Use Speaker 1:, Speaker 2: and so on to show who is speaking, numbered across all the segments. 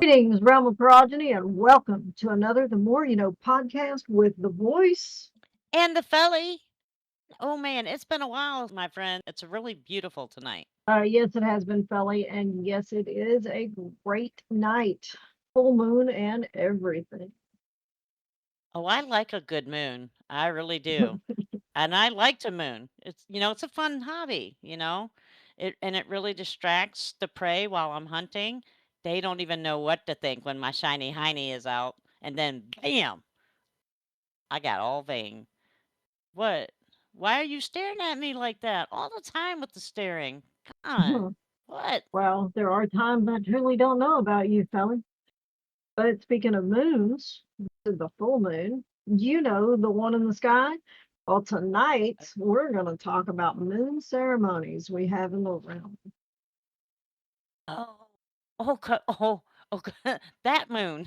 Speaker 1: Greetings, Realm of Progeny, and welcome to another The More You Know podcast with the voice.
Speaker 2: And the Felly. Oh man, it's been a while, my friend. It's really beautiful tonight.
Speaker 1: Yes, it has been Felly, and yes, it is a great night. Full moon and everything.
Speaker 2: Oh, I like a good moon. I really do. And I like to moon. It's a fun hobby. It really distracts the prey while I'm hunting. They don't even know what to think when my shiny hiney is out. And then bam, I got all vein. What? Why are you staring at me like that all the time with the staring? Come on. What?
Speaker 1: Well, there are times I truly don't know about you, Felly. But speaking of moons, this is the full moon. You know, the one in the sky? Well, tonight we're going to talk about moon ceremonies we have in the realm.
Speaker 2: Oh, okay, that moon.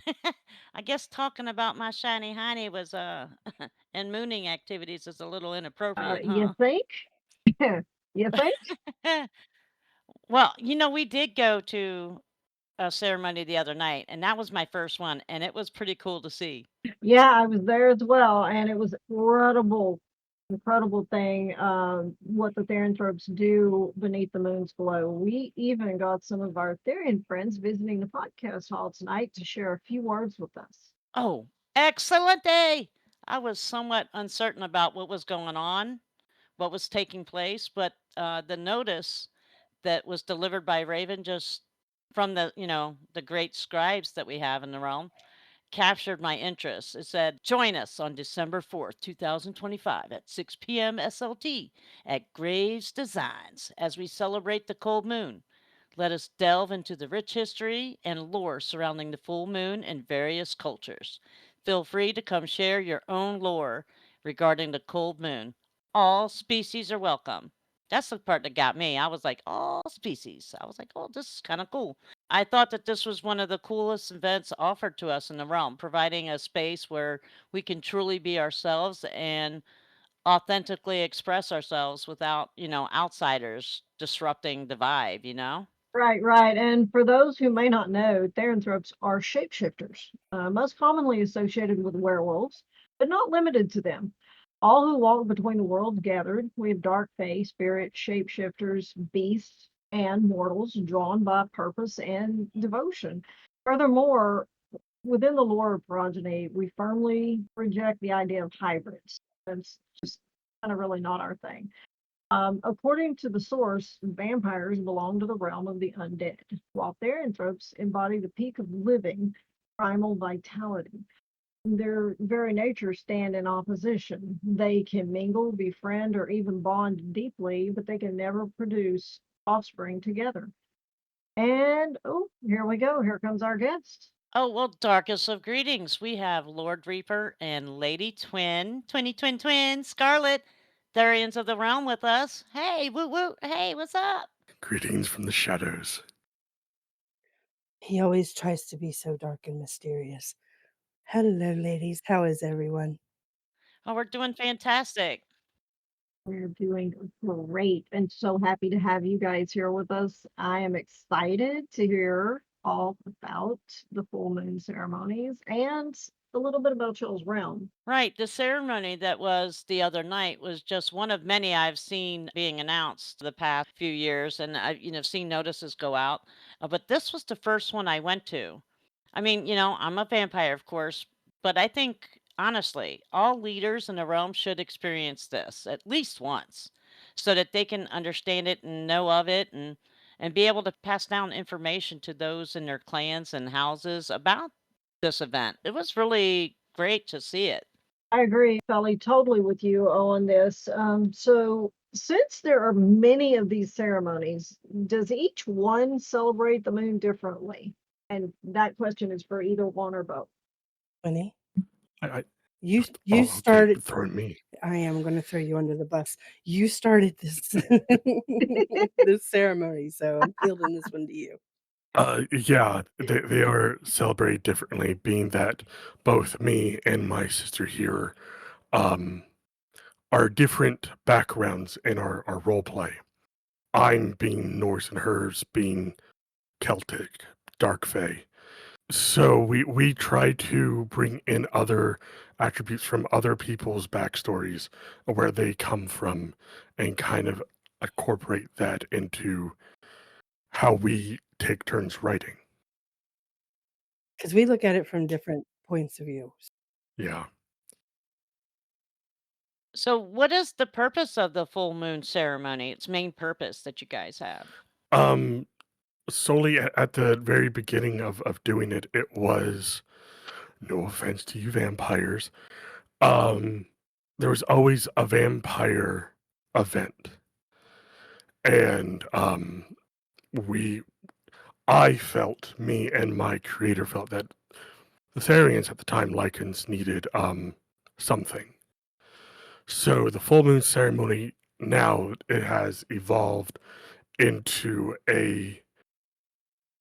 Speaker 2: I guess talking about my shiny hiney was and mooning activities is a little inappropriate,
Speaker 1: You
Speaker 2: huh?
Speaker 1: think? You think?
Speaker 2: Well, we did go to a ceremony the other night, and that was my first one, and it was pretty cool to see.
Speaker 1: Yeah, I was there as well, and it was incredible, incredible thing, what the Therianthropes do beneath the moon's glow. We even got some of our Therian friends visiting the podcast hall tonight to share a few words with us.
Speaker 2: Oh, excellent day! I was somewhat uncertain about what was going on, what was taking place, but the notice that was delivered by Raven just from the great scribes that we have in the realm captured my interest. It said, "Join us on December 4th, 2025 at 6 p.m. SLT at Graves Designs as we celebrate the cold moon. Let us delve into the rich history and lore surrounding the full moon in various cultures. Feel free to come share your own lore regarding the cold moon. All species are welcome." That's the part that got me. I was like, all species. I was like, oh, this is kind of cool. I thought that this was one of the coolest events offered to us in the realm, providing a space where we can truly be ourselves and authentically express ourselves without, outsiders disrupting the vibe.
Speaker 1: Right, right. And for those who may not know, Therianthropes are shapeshifters, most commonly associated with werewolves, but not limited to them. All who walk between the worlds gathered, we have dark fae, spirits, shapeshifters, beasts, and mortals drawn by purpose and devotion. Furthermore, within the lore of progeny, we firmly reject the idea of hybrids. That's just kind of really not our thing. According to the source, vampires belong to the realm of the undead, while therianthropes embody the peak of living, primal vitality. Their very nature stand in opposition. They can mingle, befriend, or even bond deeply, but they can never produce offspring together. And oh, here we go. Here comes our guest.
Speaker 2: Oh, well, darkest of greetings. We have Lord Reaper and Lady Twin, Scarlet, Therians of the Realm with us. Hey, woo woo. Hey, what's up?
Speaker 3: Greetings from the shadows.
Speaker 4: He always tries to be so dark and mysterious. Hello, ladies. How is everyone?
Speaker 2: Oh, we're doing fantastic.
Speaker 1: We're doing great and so happy to have you guys here with us. I am excited to hear all about the full moon ceremonies and a little bit about Chill's realm.
Speaker 2: Right. The ceremony that was the other night was just one of many I've seen being announced the past few years, and I've seen notices go out. But this was the first one I went to. I mean, I'm a vampire, of course, but I think honestly, all leaders in the realm should experience this at least once, so that they can understand it and know of it, and be able to pass down information to those in their clans and houses about this event. It was really great to see it.
Speaker 1: I agree, Felly, totally with you on this. So, since there are many of these ceremonies, does each one celebrate the moon differently? And that question is for either one or both.
Speaker 4: Winnie,
Speaker 3: I
Speaker 4: you
Speaker 3: oh, okay,
Speaker 4: started.
Speaker 3: throwing me.
Speaker 4: I am going to throw you under the bus. You started this this ceremony, so I'm fielding this one to you.
Speaker 3: Yeah, they are celebrated differently, being that both me and my sister here um are different backgrounds in our role play. I'm being Norse and hers being Celtic, Dark Fae. So we try to bring in other attributes from other people's backstories, where they come from, and kind of incorporate that into how we take turns writing.
Speaker 4: Because we look at it from different points of view.
Speaker 3: Yeah.
Speaker 2: So, what is the purpose of the full moon ceremony? Its main purpose that you guys have?
Speaker 3: Um, Solely at the very beginning of doing it, it was, no offense to you vampires, um, there was always a vampire event, and we I felt, me and my creator felt, that the Therians at the time, Lycans, needed something. So the full moon ceremony, now it has evolved into a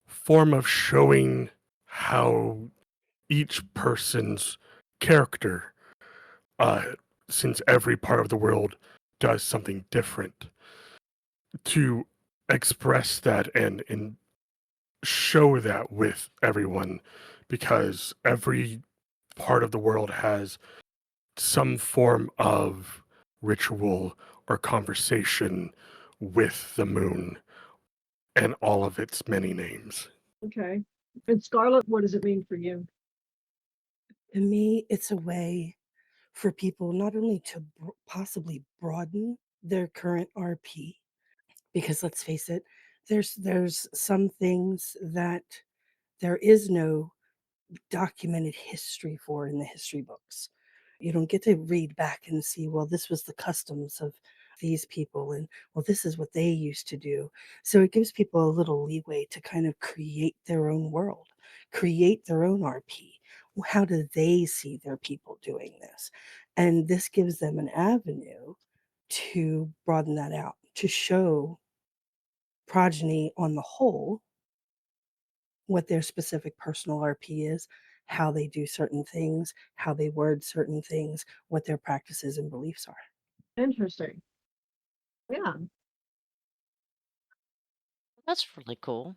Speaker 3: form of showing how each person's character, uh, since every part of the world does something different, to express that and show that with everyone, because every part of the world has some form of ritual or conversation with the moon and all of its many names.
Speaker 1: Okay. And Scarlett, what does it mean for you?
Speaker 4: To me, it's a way for people not only to possibly broaden their current RP, because let's face it, there's some things that there is no documented history for in the history books. You don't get to read back and see, well, this was the customs of these people, and well, this is what they used to do. So it gives people a little leeway to kind of create their own world, create their own RP. How do they see their people doing this? And this gives them an avenue to broaden that out, to show Progeny on the whole what their specific personal RP is, how they do certain things, how they word certain things, what their practices and beliefs are.
Speaker 1: Interesting. Yeah.
Speaker 2: That's really cool.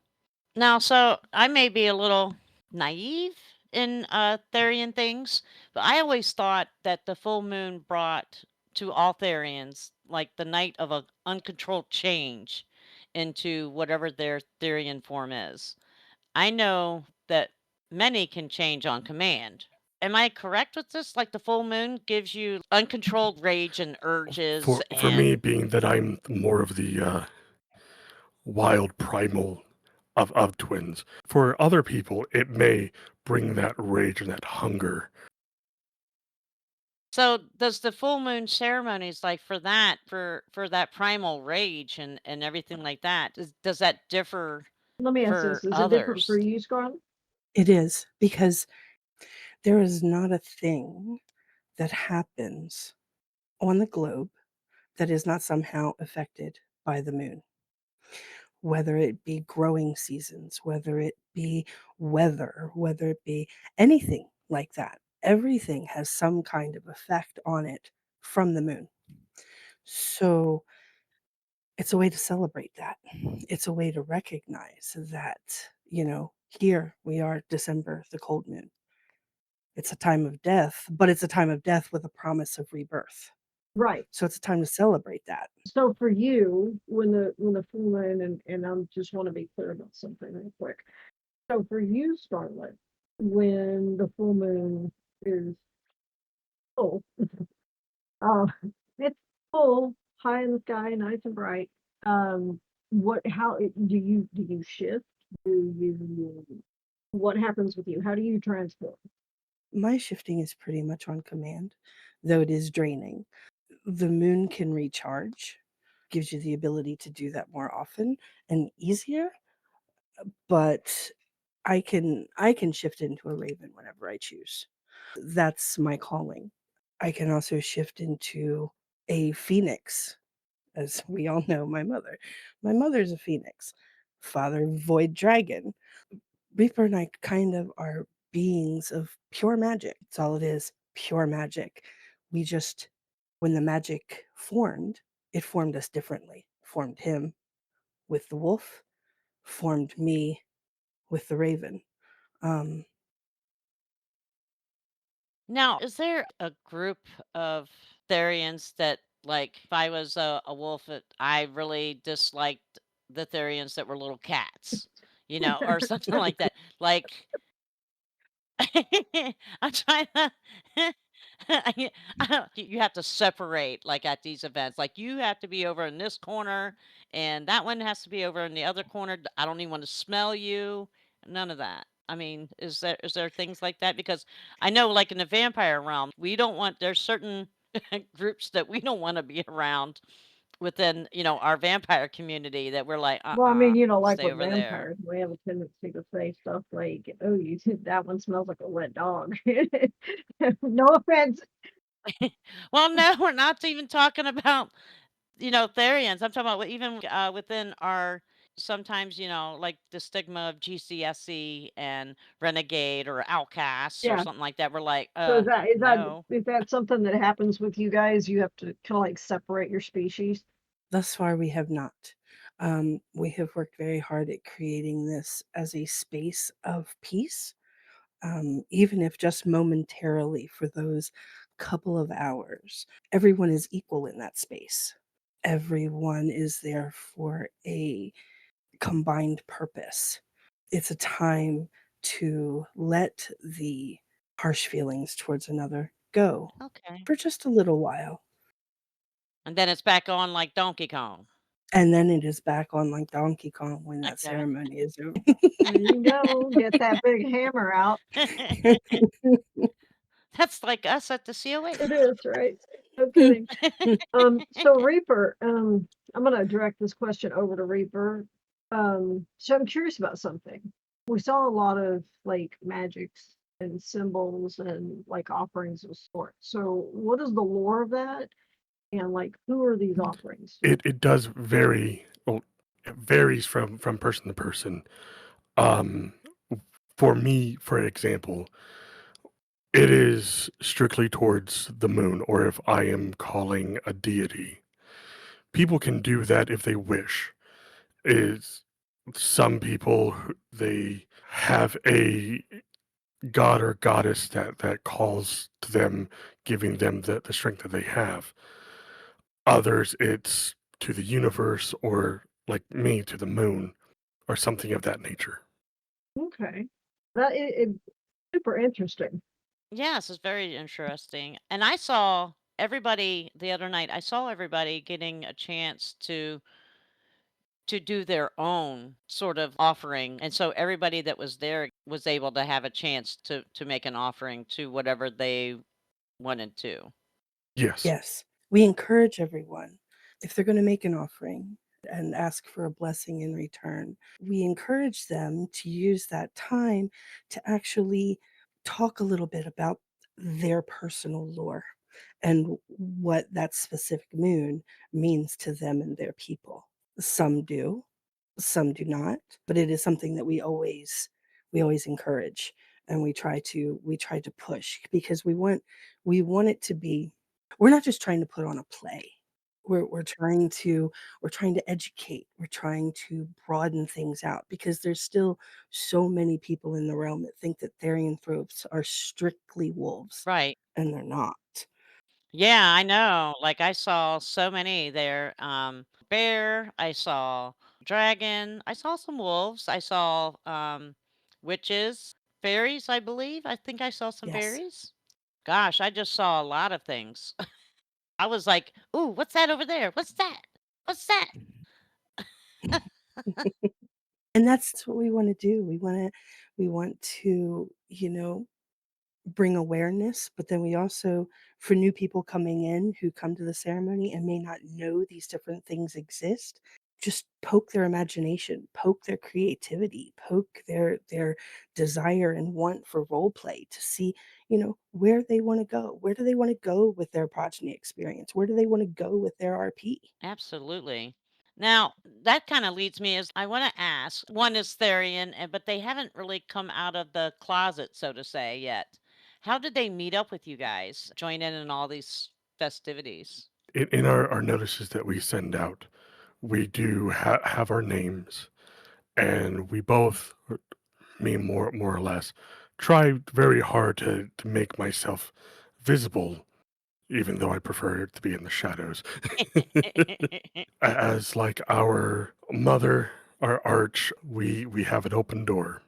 Speaker 2: Now, so I may be a little naive in Therian things, but I always thought that the full moon brought to all Therians like the night of a uncontrolled change into whatever their Therian form is. I know that many can change on command. Am I correct with this? Like the full moon gives you uncontrolled rage and urges
Speaker 3: For me,
Speaker 2: and
Speaker 3: being that I'm more of the wild primal of twins, for other people, it may bring that rage and that hunger.
Speaker 2: so does the full moon ceremonies like for that primal rage and everything like that does that differ
Speaker 1: Let me ask
Speaker 2: for
Speaker 1: this. Is it different for
Speaker 2: others?
Speaker 1: you, Scarlett?
Speaker 4: It is because there is not a thing that happens on the globe that is not somehow affected by the moon, whether it be growing seasons, whether it be weather, whether it be anything like that. Everything has some kind of effect on it from the moon. So it's a way to celebrate that. It's a way to recognize that, here we are, December, the cold moon. It's a time of death, but it's a time of death with a promise of rebirth.
Speaker 1: Right.
Speaker 4: So it's a time to celebrate that.
Speaker 1: So for you, when the full moon, and I just want to be clear about something real quick. So for you, Scarlett, when the full moon is full, uh, it's full, high in the sky, nice and bright. Do you shift? Do you What happens with you? How do you transform?
Speaker 4: My shifting is pretty much on command, though it is draining. The moon can recharge, gives you the ability to do that more often and easier, but I can shift into a raven whenever I choose. That's my calling. I can also shift into a phoenix, as we all know my mother. My mother's a phoenix. Father void dragon. Reaper and I kind of are beings of pure magic. That's all it is, pure magic. We just, when the magic formed, it formed us differently. Formed him with the wolf, formed me with the raven. Um,
Speaker 2: Now, is there a group of Therians that, like, if I was a wolf, I really disliked the Therians that were little cats, or something like that? Like, I'm trying to. You have to separate, like at these events. Like, you have to be over in this corner, and that one has to be over in the other corner. I don't even want to smell you. None of that. I mean, is there things like that? Because I know, like in the vampire realm, we don't want. There's certain groups that we don't want to be around within, our vampire community that we're like,
Speaker 1: Well, I mean, like
Speaker 2: stay
Speaker 1: with
Speaker 2: over there.
Speaker 1: vampires, we have a tendency to say stuff like, "Oh, you that one smells like a wet dog." No offense.
Speaker 2: Well, no, we're not even talking about Therians. I'm talking about even within our sometimes, like the stigma of GCSE and renegade or outcasts or
Speaker 1: Yeah.
Speaker 2: something like that. We're like,
Speaker 1: So is that is that
Speaker 2: no.
Speaker 1: is that something that happens with you guys? You have to kind of like separate your species.
Speaker 4: thus far, we have not. We have worked very hard at creating this as a space of peace, even if just momentarily for those couple of hours. Everyone is equal in that space. Everyone is there for a combined purpose. It's a time to let the harsh feelings towards another go
Speaker 2: Okay.
Speaker 4: for just a little while.
Speaker 2: And then it's back on like Donkey Kong.
Speaker 4: And then it is back on like Donkey Kong when that
Speaker 2: Okay.
Speaker 4: ceremony is over.
Speaker 1: There you go. Get that big hammer out.
Speaker 2: That's like us at the COA.
Speaker 1: It is, right? No kidding. So Reaper, I'm gonna direct this question over to Reaper. So I'm curious about something. We saw a lot of like magics and symbols and like offerings of sorts. So what is the lore of that? And like who are these offerings?
Speaker 3: It does vary. Well, it varies from person to person. Um, for me, for example, it is strictly towards the moon, or if I am calling a deity. People can do that if they wish. Is some people they have a god or goddess that calls to them, giving them the strength that they have. Others, it's to the universe, or like me, to the moon, or something of that nature.
Speaker 1: Okay. That it super interesting.
Speaker 2: Yes, it's very interesting. And I saw everybody the other night. I saw everybody getting a chance to do their own sort of offering. And so everybody that was there was able to have a chance to make an offering to whatever they wanted to.
Speaker 3: Yes.
Speaker 4: Yes, we encourage everyone, if they're going to make an offering and ask for a blessing in return, we encourage them to use that time to actually talk a little bit about their personal lore and what that specific moon means to them and their people. Some do, some do not, but it is something that we always encourage, and we try to push because we want it to be, we're not just trying to put on a play. We're trying to educate. We're trying to broaden things out because there's still so many people in the realm that think that therianthropes are strictly wolves,
Speaker 2: Right.
Speaker 4: and they're not.
Speaker 2: Yeah, I know. Like I saw so many there. Bear, I saw dragon, I saw some wolves, I saw witches, fairies, I believe. I think I saw some
Speaker 4: Yes.
Speaker 2: fairies. Gosh, I just saw a lot of things. I was like, "Ooh, what's that over there? What's that? What's that?"
Speaker 4: And that's what we want to do. We want to bring awareness, but then we also, for new people coming in who come to the ceremony and may not know these different things exist, just poke their imagination, poke their creativity, poke their desire and want for role play to see, where they want to go. Where do they want to go with their progeny experience? Where do they want to go with their RP?
Speaker 2: Absolutely. Now, that kind of leads me is I want to ask, one is Therian, but they haven't really come out of the closet, so to say, yet. How did they meet up with you guys, join in all these festivities?
Speaker 3: In our notices that we send out, we do have our names, and we both, me more or less. Try very hard to make myself visible, even though I prefer to be in the shadows. As like our mother, our arch, we have an open door.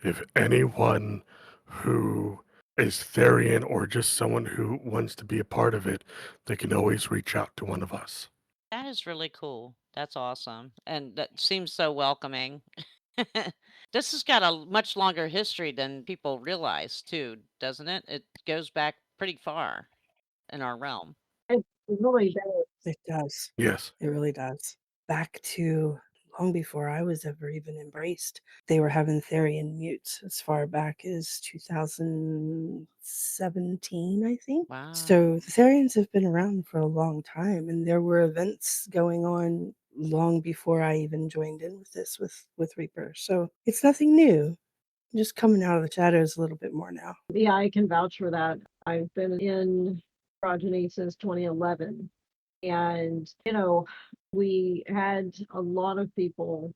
Speaker 3: If anyone who is Therian or just someone who wants to be a part of it, they can always reach out to one of us.
Speaker 2: That is really cool. That's awesome. And that seems so welcoming. This has got a much longer history than people realize, too, doesn't it? It goes back pretty far in our realm.
Speaker 1: It really does.
Speaker 4: It does.
Speaker 3: Yes.
Speaker 4: It really does. Back to long before I was ever even embraced, they were having Therian mutes as far back as 2017, I think.
Speaker 2: Wow.
Speaker 4: So the Therians have been around for a long time, and there were events going on long before I even joined in with this with Reaper. So it's nothing new. Just coming out of the shadows a little bit more now.
Speaker 1: Yeah, I can vouch for that. I've been in Progeny since 2011. And, we had a lot of people,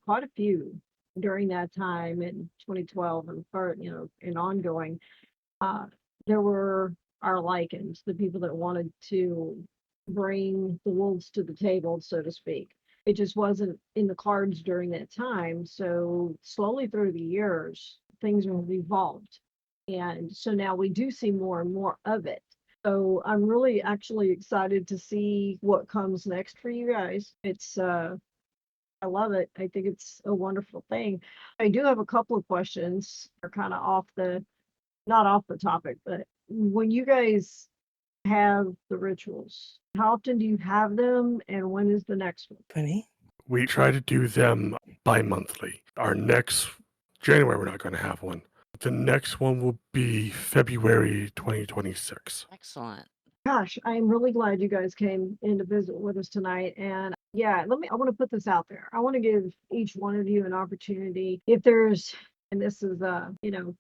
Speaker 1: quite a few during that time in 2012 and ongoing. Uh, there were our lichens, the people that wanted to bring the wolves to the table, so to speak. It just wasn't in the cards during that time. So slowly through the years, things have evolved. And so now we do see more and more of it. So I'm really actually excited to see what comes next for you guys. I love it. I think it's a wonderful thing. I do have a couple of questions. They're kind of not off the topic, but when you guys have the rituals, how often do you have them and when is the next one?
Speaker 4: Funny.
Speaker 3: We try to do them bi-monthly. Our next January, we're not going to have one. The next one will be February 2026.
Speaker 2: Excellent.
Speaker 1: Gosh, I'm really glad you guys came in to visit with us tonight. And yeah, I want to put this out there. I want to give each one of you an opportunity. If there's, and this is,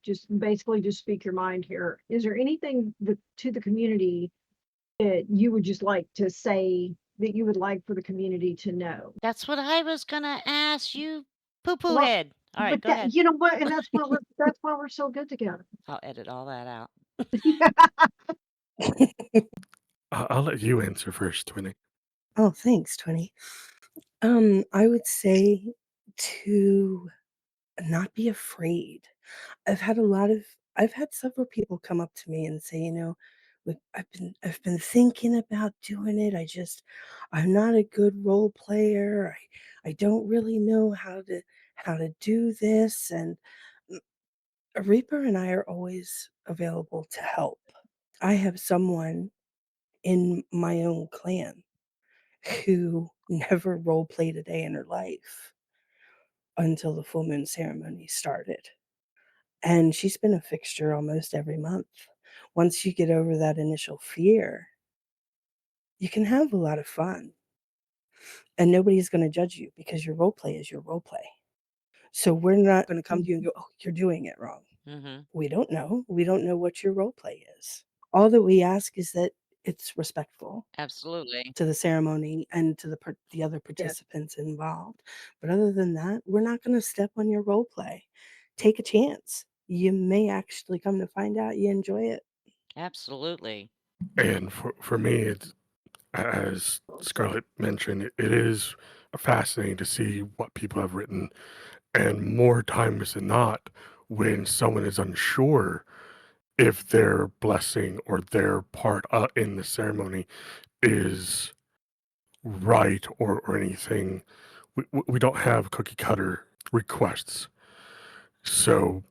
Speaker 1: just basically just speak your mind here. Is there anything to the community that you would just like to say that you would like for the community to know?
Speaker 2: That's what I was going to ask you, poo-poo
Speaker 1: Well,
Speaker 2: head. All right,
Speaker 1: but
Speaker 2: go ahead.
Speaker 1: you know what? And that's why we're so good together.
Speaker 2: I'll edit all that out.
Speaker 3: I'll let you answer first, Twinny.
Speaker 4: Oh, thanks, 20. I would say to not be afraid. I've had several people come up to me and say, I've been thinking about doing it. I'm not a good role player. I don't really know how to do this. And mm, Reaper and I are always available to help. I have someone in my own clan who never role played a day in her life until the full moon ceremony started. And she's been a fixture almost every month. Once you get over that initial fear, you can have a lot of fun. And nobody's going to judge you because your role play is your role play. So we're not going to come to you and go, oh, you're doing it wrong.
Speaker 2: Mm-hmm.
Speaker 4: We don't know. We don't know what your role play is. All that we ask is that it's respectful
Speaker 2: Absolutely.
Speaker 4: to the ceremony and to the other participants involved. But other than that, we're not going to step on your role play. Take a chance. You may actually come to find out you enjoy it.
Speaker 2: Absolutely.
Speaker 3: And for me, it's, as Scarlett mentioned, it is fascinating to see what people have written. And more times than not, when someone is unsure if their blessing or their part in the ceremony is right or anything, we don't have cookie cutter requests. So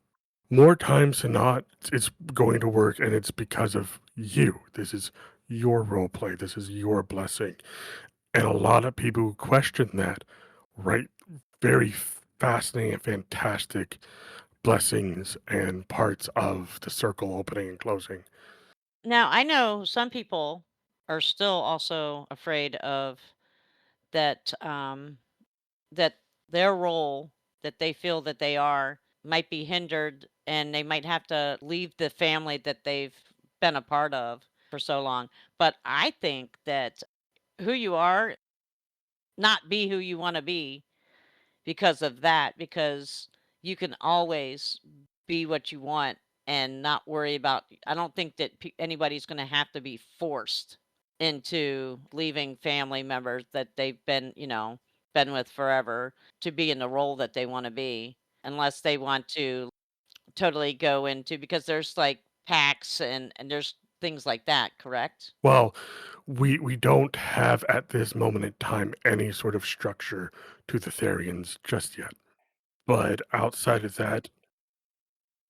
Speaker 3: more times than not, it's going to work, and it's because of you. This is your role play. This is your blessing. And a lot of people who question that write very fascinating and fantastic blessings and parts of the circle opening and closing.
Speaker 2: Now, I know some people are still also afraid of that that their role that they feel that they are might be hindered and they might have to leave the family that they've been a part of for so long. But I think that who you are, not be who you want to be because of that, because you can always be what you want and not worry about. I don't think that anybody's going to have to be forced into leaving family members that they've been, been with forever to be in the role that they want to be, unless they want to totally go into, because there's like packs and there's things like that, correct?
Speaker 3: Well, we don't have at this moment in time any sort of structure to the Therians just yet. But outside of that,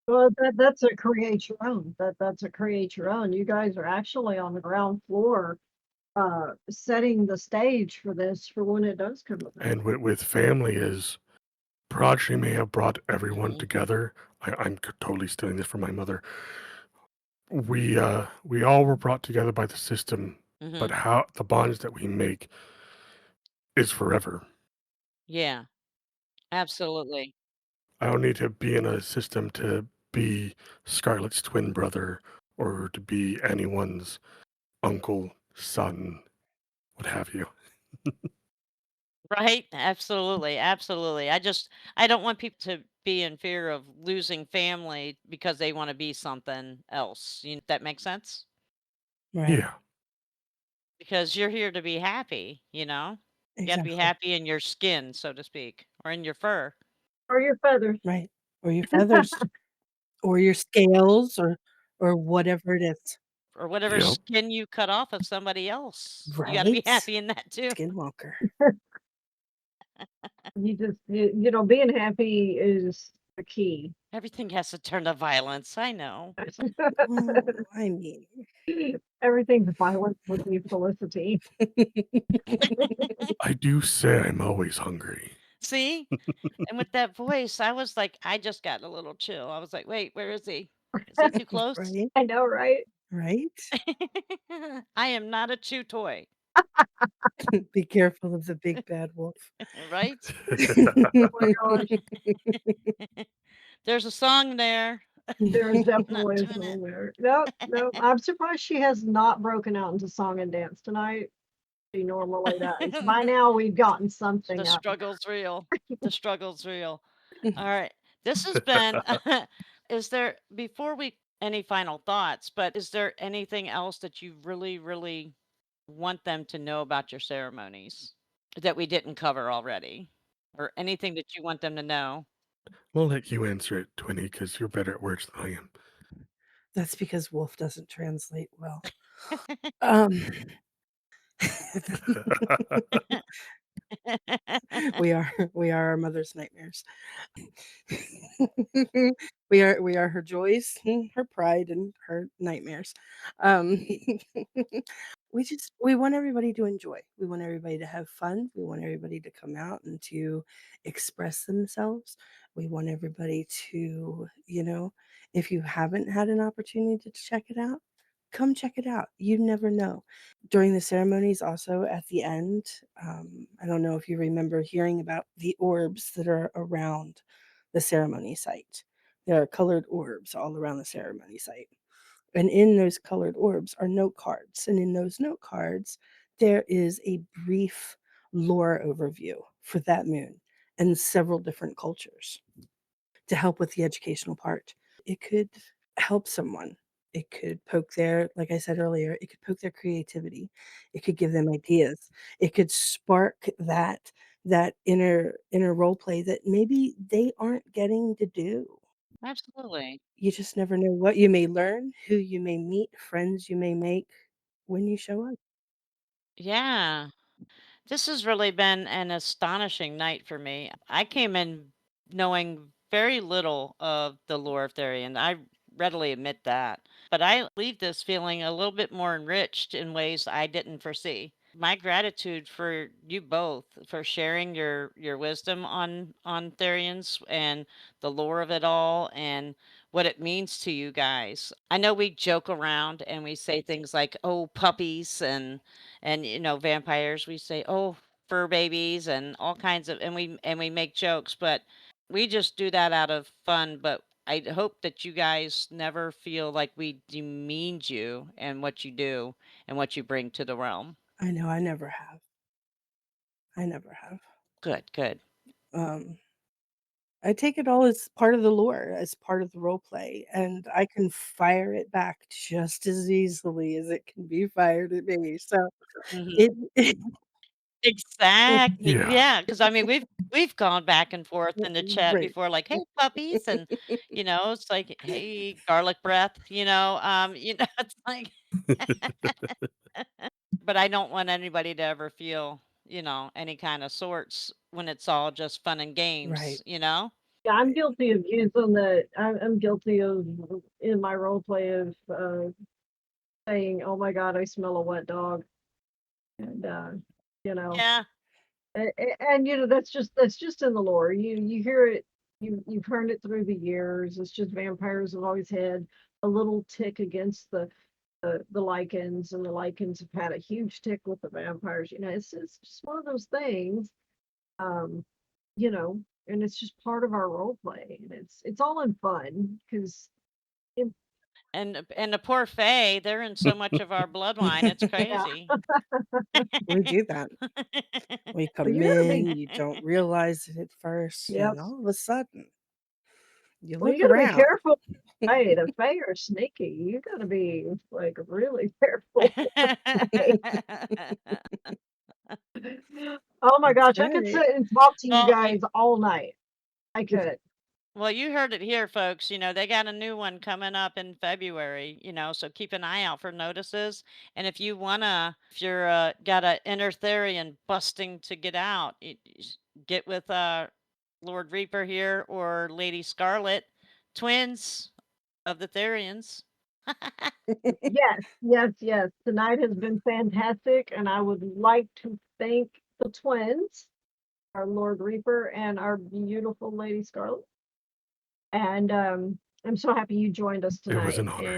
Speaker 1: Well, that's a create your own. That's a create your own. You guys are actually on the ground floor, setting the stage for this for when it does come about.
Speaker 3: and with family is Progeny may have brought everyone
Speaker 2: Mhm.
Speaker 3: together. I'm totally stealing this from my mother. We all were brought together by the system, but
Speaker 2: Mhm.
Speaker 3: how the bonds that we make is forever.
Speaker 2: Yeah, absolutely.
Speaker 3: I don't need to be in a system to be Scarlett's twin brother or to be anyone's uncle, son, what have you.
Speaker 2: Right? Absolutely, absolutely. I don't want people to be in fear of losing family because they wanna be something else. That makes sense?
Speaker 4: Right.
Speaker 3: Yeah,
Speaker 2: Because you're here to be happy, You gotta be
Speaker 4: Exactly.
Speaker 2: happy in your skin, so to speak, or in your fur,
Speaker 1: Or your feathers.
Speaker 4: Right. Or your feathers or your scales or whatever it is.
Speaker 2: or whatever
Speaker 3: yep.
Speaker 2: skin you cut off of somebody else. You gotta be
Speaker 4: Right?
Speaker 2: happy in that too.
Speaker 4: Skinwalker.
Speaker 1: Being happy is the key.
Speaker 2: Everything has to turn to violence, I know.
Speaker 4: Well, I mean,
Speaker 1: Everything's violent with you, Felicity.
Speaker 3: I do say I'm always hungry.
Speaker 2: See? And with that voice, I was like, I just got a little chill. I was like, "Wait, where is he? Is he too close?"
Speaker 4: right?
Speaker 1: I know, right?
Speaker 4: Right?
Speaker 2: I am not a chew toy,
Speaker 4: Be careful of the big bad wolf.
Speaker 2: right?
Speaker 1: Oh my gosh,
Speaker 2: There's a song there.
Speaker 1: there's
Speaker 2: Not
Speaker 1: definitely a
Speaker 2: doing
Speaker 1: song there. No, no, I'm surprised she has not broken out into song and dance tonight. She normally does. By
Speaker 2: it.
Speaker 1: now, we've gotten
Speaker 2: The
Speaker 1: something out of
Speaker 2: struggle's real. The struggle's real. All right. This has been is there, before we, any final thoughts, but is there anything else that you really, really want them to know about your ceremonies that we didn't cover already? Or anything that you want them to know?
Speaker 3: We'll let you answer it, Twinny, because you're better at words than I am.
Speaker 4: That's because wolf doesn't translate well. Um, we are our mother's nightmares. We are her joys, her pride, and her nightmares. Um, we want everybody to enjoy. We want everybody to have fun. We want everybody to come out and to express themselves. We want everybody to, if you haven't had an opportunity to check it out, come check it out. You never know. During the ceremonies, also at the end, I don't know if you remember hearing about the orbs that are around the ceremony site. There are colored orbs all around the ceremony site. And in those colored orbs are note cards. And in those note cards, there is a brief lore overview for that moon and several different cultures to help with the educational part. It could help someone. It could poke their, like I said earlier, it could poke their creativity. It could give them ideas. It could spark that inner role play that maybe they aren't getting to do.
Speaker 2: Absolutely.
Speaker 4: You just never know what you may learn, who you may meet, friends you may make when you show up.
Speaker 2: Yeah. This has really been an astonishing night for me. I came in knowing very little of the lore of Therian. I readily admit that. But I leave this feeling a little bit more enriched in ways I didn't foresee. My gratitude for you both for sharing your wisdom on Therians and the lore of it all and what it means to you guys. I know we joke around and we say things like, "Oh, puppies," and vampires, we say, "Oh, fur babies," and all kinds of, and we make jokes, but we just do that out of fun. But I hope that you guys never feel like we demeaned you and what you do and what you bring to the realm.
Speaker 4: I know I never have. I never have.
Speaker 2: Good, good.
Speaker 4: Um, I take it all as part of the lore, as part of the role play, and I can fire it back just as easily as it can be fired at me. So
Speaker 2: Mhm.
Speaker 4: it
Speaker 2: Exactly.
Speaker 3: Yeah.
Speaker 2: Yeah, because I mean, we've gone back and forth in the chat
Speaker 4: right.
Speaker 2: before, like, "Hey, puppies," and, it's like, "Hey, garlic breath," it's like but I don't want anybody to ever feel, any kind of sorts when it's all just fun and
Speaker 4: Right.
Speaker 2: games, you know?
Speaker 1: Yeah, I'm guilty of using I'm guilty of in my role play of saying, "Oh my God, I smell a wet dog," and you know,
Speaker 2: Yeah.
Speaker 1: and that's just in the lore. You hear it, you've heard it through the years. It's just vampires have always had a little tick against the lichens, and the lichens have had a huge tick with the vampires. It's just one of those things. Um, you know, and it's just part of our role play, and it's all in fun because
Speaker 2: And the poor Fae, they're in so much of our bloodline, it's
Speaker 1: yeah,
Speaker 2: crazy.
Speaker 4: We do that. We
Speaker 1: but
Speaker 4: come
Speaker 1: you gotta be
Speaker 4: in, you don't realize it at first,
Speaker 1: yep.
Speaker 4: and all of a sudden, you
Speaker 1: Well, you
Speaker 4: look
Speaker 1: gotta be
Speaker 4: around.
Speaker 1: careful. Hey, the Fae are sneaky. You gotta be like really careful. Oh my
Speaker 4: That's
Speaker 1: gosh, I could
Speaker 4: right.
Speaker 1: sit and talk to you
Speaker 2: Well,
Speaker 1: guys all night. I could.
Speaker 2: well, you heard it here, folks. They got a new one coming up in February, so keep an eye out for notices. And if you're got a inner Therian busting to get out, get with Lord Reaper here or Lady Scarlet, twins of the Therians.
Speaker 1: Yes, yes, yes. Tonight has been fantastic, and I would like to thank the twins, our Lord Reaper and our beautiful Lady Scarlet. And I'm so happy you joined us
Speaker 3: It was
Speaker 1: tonight.
Speaker 3: an honor.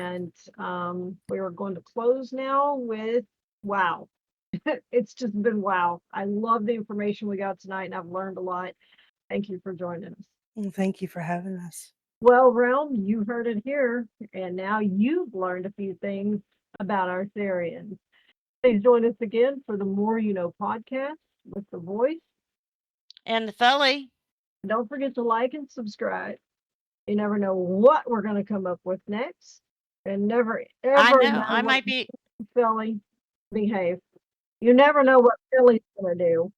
Speaker 1: And we are going to close now with wow. It's just been wow. I love the information we got tonight, and I've learned a lot. Thank you for joining us.
Speaker 4: Well, thank you for having us.
Speaker 1: Well, Realm, you heard it here, and now you've learned a few things about our Therians. Please join us again for the More You Know podcast with the voice.
Speaker 2: And the Felly,
Speaker 1: And don't forget to like and subscribe. You never know what we're going to come up with next. And never,
Speaker 2: I
Speaker 1: ever
Speaker 2: know
Speaker 1: know
Speaker 2: I
Speaker 1: what
Speaker 2: might be
Speaker 1: Philly behave. You never know what Philly's going to do.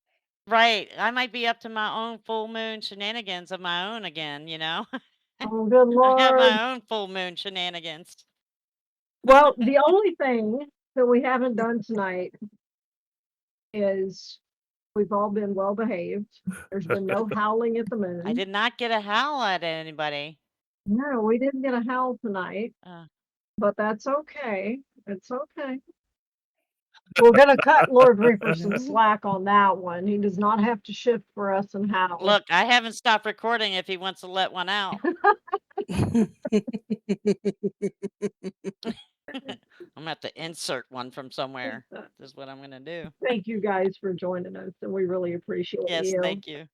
Speaker 2: right. I might be up to my own full moon shenanigans of my own again.
Speaker 1: Oh, good
Speaker 2: I have
Speaker 1: Lord.
Speaker 2: my own full moon shenanigans.
Speaker 1: Well, the only thing that we haven't done tonight is we've all been well behaved. There's been no howling at the
Speaker 2: I
Speaker 1: moon.
Speaker 2: did not get a howl at anybody.
Speaker 1: No, we didn't get a howl tonight,
Speaker 2: Uh,
Speaker 1: but that's okay. It's okay. We're gonna cut Lord Reaper some
Speaker 4: No.
Speaker 1: slack on that one. He does not have to shift for us and howl.
Speaker 2: look, I haven't stopped recording if he wants to let one out. I'm gonna have to insert one from somewhere. This is what I'm gonna do.
Speaker 1: Thank you guys for joining us, and we really appreciate
Speaker 2: Yes,
Speaker 1: you.
Speaker 2: thank you.